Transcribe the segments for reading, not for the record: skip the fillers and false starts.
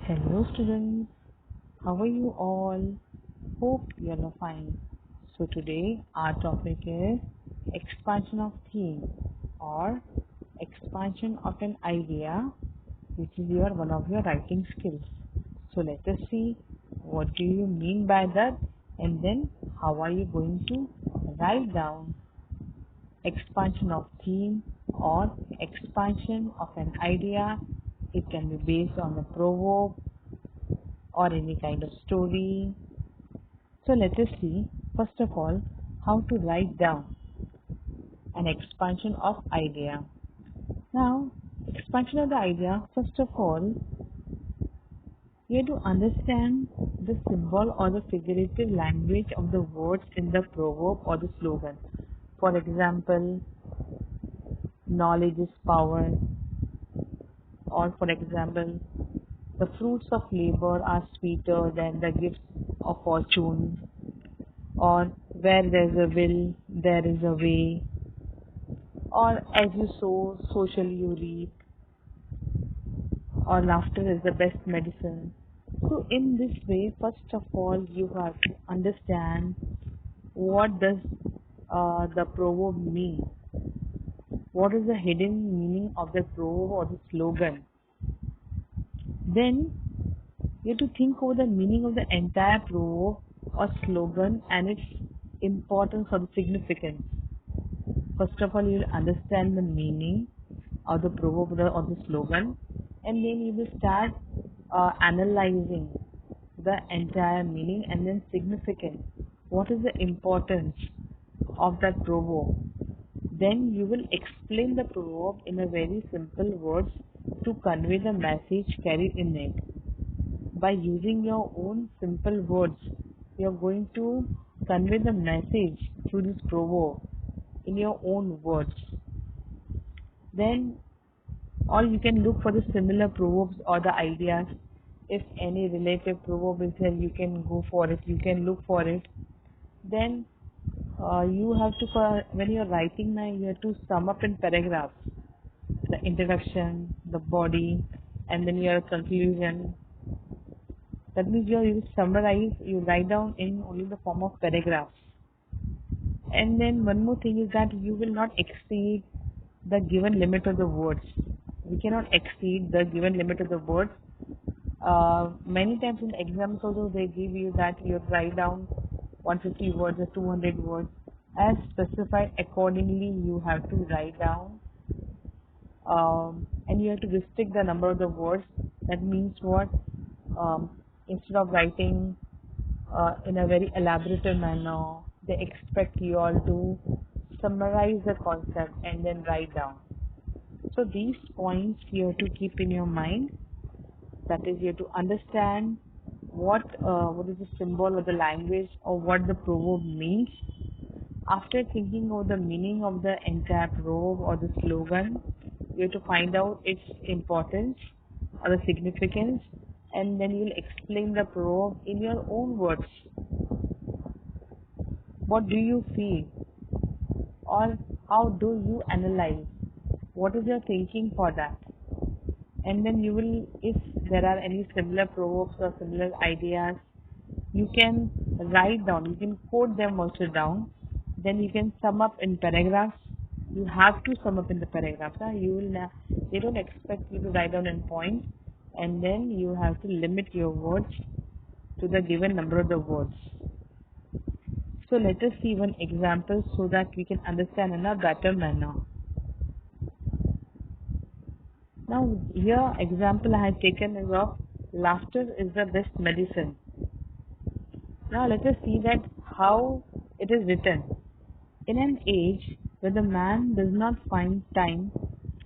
Hello students, how are you all? Hope you are fine. So today our topic is expansion of theme or expansion of an idea, which is one of your writing skills. So let us see what do you mean by that, and then how are you going to write down expansion of theme or expansion of an idea. It can be based on a proverb or any kind of story. So let us see first of all how to write down an expansion of idea. Now, expansion of the idea, first of all, you have to understand the symbol or the figurative language of the words in the proverb or the slogan. For example, knowledge is power, or for example, the fruits of labor are sweeter than the gifts of fortune, or where there's a will, there is a way, or as you sow, so shall you reap, or laughter is the best medicine. So in this way, first of all, you have to understand what does the proverb mean. What is the hidden meaning of the proverb or the slogan? Then you have to think over the meaning of the entire proverb or slogan and its importance or the significance. First of all, you will understand the meaning of the proverb or the slogan, and then you will start analyzing the entire meaning and then significance. What is the importance of that proverb? Then you will explain the proverb in a very simple words to convey the message carried in it. By using your own simple words, you are going to convey the message through this proverb in your own words. Then, or you can look for the similar proverbs or the ideas. If any relative proverb is there, you can go for it. You can look for it. Then you have to, when you're writing now, you have to sum up in paragraphs. The introduction, the body, and then your conclusion. That means you summarize, you write down in only the form of paragraphs. And then one more thing is that you will not exceed the given limit of the words. We cannot exceed the given limit of the words. Many times in exams also they give you that you write down 150 words or 200 words. As specified accordingly, you have to write down, and you have to restrict the number of the words. That means what? Instead of writing in a very elaborate manner, they expect you all to summarize the concept and then write down. So these points you have to keep in your mind. That is, you have to understand what is the symbol or the language or what the proverb means. After thinking of the meaning of the entire proverb or the slogan, you have to find out its importance or the significance, and then you will explain the proverb in your own words. What do you feel, or how do you analyze? What is your thinking for that? And then you will, if there are any similar proverbs or similar ideas, you can write down, you can quote them also down. Then you can sum up in paragraphs. You have to sum up in the paragraphs. They don't expect you to write down in points, and then you have to limit your words to the given number of the words. So let us see one example so that we can understand in a better manner. Now here example I have taken is of laughter is the best medicine. Now let us see that how it is written. In an age where the man does not find time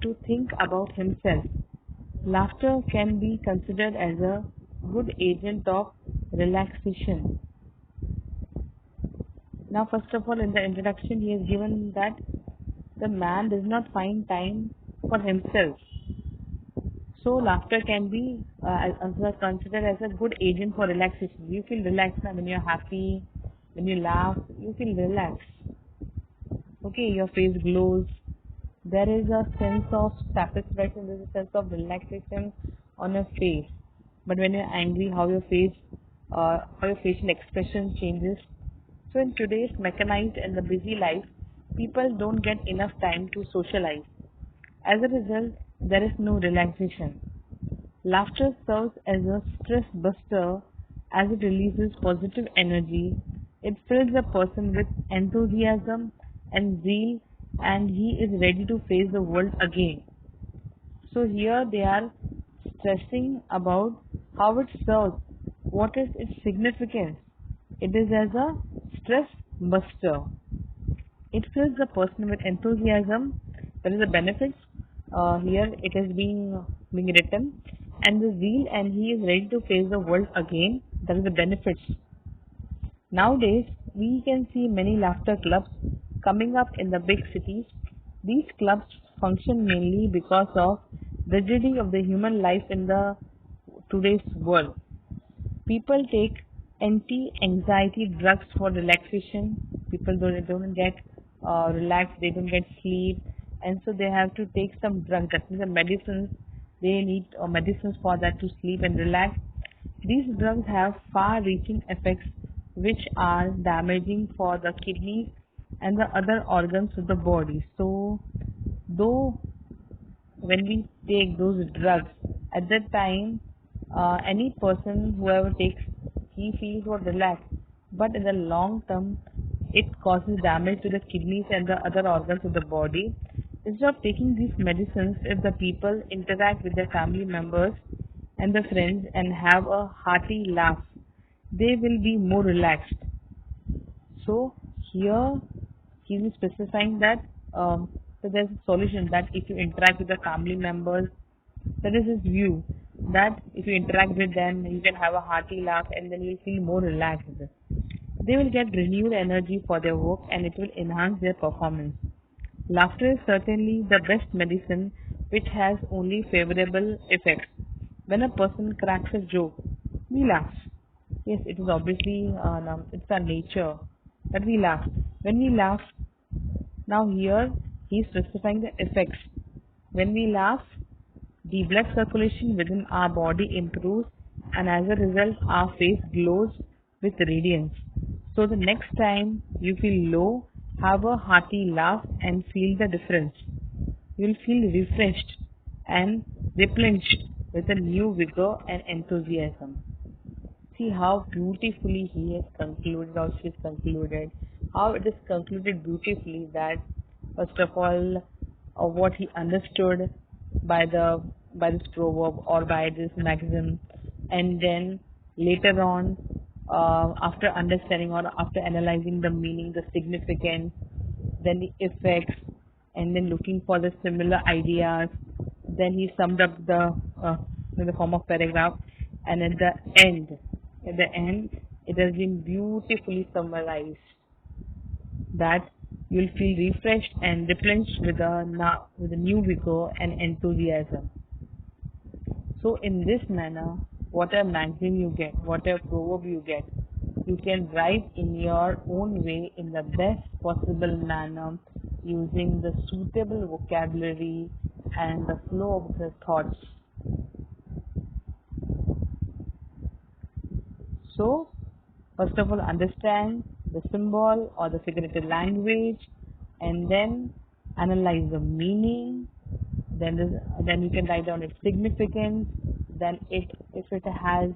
to think about himself, laughter can be considered as a good agent of relaxation. Now, first of all, in the introduction, he has given that the man does not find time for himself. So, laughter can be considered as a good agent for relaxation. You feel relaxed now when you're happy, when you laugh, you feel relaxed. Okay, your face glows. There is a sense of satisfaction, there is a sense of relaxation on your face. but when you're angry, how your facial expression changes. So in today's mechanized and the busy life, people don't get enough time to socialize. As a result, there is no relaxation. Laughter serves as a stress buster as it releases positive energy. It fills a person with enthusiasm and zeal, and he is ready to face the world again. So here they are stressing about how it serves, what is its significance. It is as a stress buster. It fills the person with enthusiasm. That is the benefits. Here it is being written, and the zeal, and he is ready to face the world again. That is the benefits. Nowadays, we can see many laughter clubs coming up in the big cities. These clubs function mainly because of rigidity of the human life in the today's world. People take anti-anxiety drugs for relaxation. People don't get relaxed, they don't get sleep, and so they have to take some drugs. That means the medicines. They need medicines for that to sleep and relax. These drugs have far-reaching effects which are damaging for the kidneys and the other organs of the body. So, though when we take those drugs, at that time, any person whoever takes, he feels more relaxed, but in the long term it causes damage to the kidneys and the other organs of the body. Instead of taking these medicines, if the people interact with their family members and the friends and have a hearty laugh, they will be more relaxed. So here he is specifying that so there's a solution that if you interact with the family members, that is his view, that if you interact with them, you can have a hearty laugh and then you'll feel more relaxed. They will get renewed energy for their work and it will enhance their performance. Laughter is certainly the best medicine which has only favorable effects. When a person cracks a joke, we laugh. Yes, it is obviously it's our nature that we laugh. When we laugh, now here he is specifying the effects. When we laugh, the blood circulation within our body improves, and as a result, our face glows with radiance. So the next time you feel low, have a hearty laugh and feel the difference. You'll feel refreshed and replenished with a new vigor and enthusiasm. See how beautifully he has concluded, or she has concluded, how it is concluded beautifully that first of all, what he understood by the by this proverb or by this maxim, and then later on, after understanding or after analyzing the meaning, the significance, then the effects, and then looking for the similar ideas, then he summed up in the form of paragraph, and at the end, it has been beautifully summarized that you'll feel refreshed and replenished with a new vigor and enthusiasm. So in this manner, whatever maxim you get, whatever proverb you get, you can write in your own way in the best possible manner using the suitable vocabulary and the flow of the thoughts. So, first of all, understand the symbol or the figurative language, and then analyze the meaning. Then you can write down its significance. Then, if it has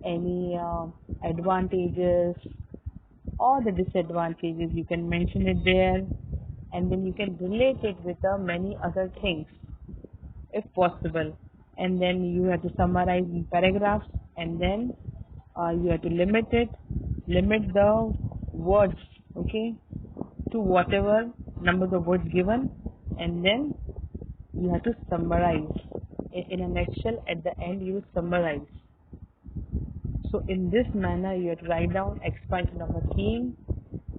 any advantages or the disadvantages, you can mention it there, and then you can relate it with many other things if possible. And then you have to summarize in paragraphs, and then you have to limit the words, okay, to whatever numbers of words given, and then you have to summarize. In a nutshell, at the end, you summarize. So in this manner, you have to write down expansion of a theme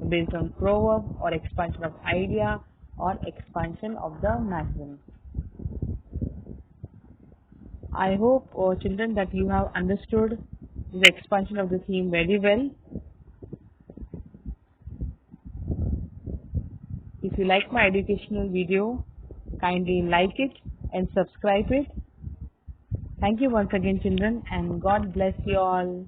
based on proverb, or expansion of idea, or expansion of the maxim. I hope, children, that you have understood the expansion of the theme very well. If you like my educational video, kindly like it and subscribe it. Thank you once again, children, and God bless you all.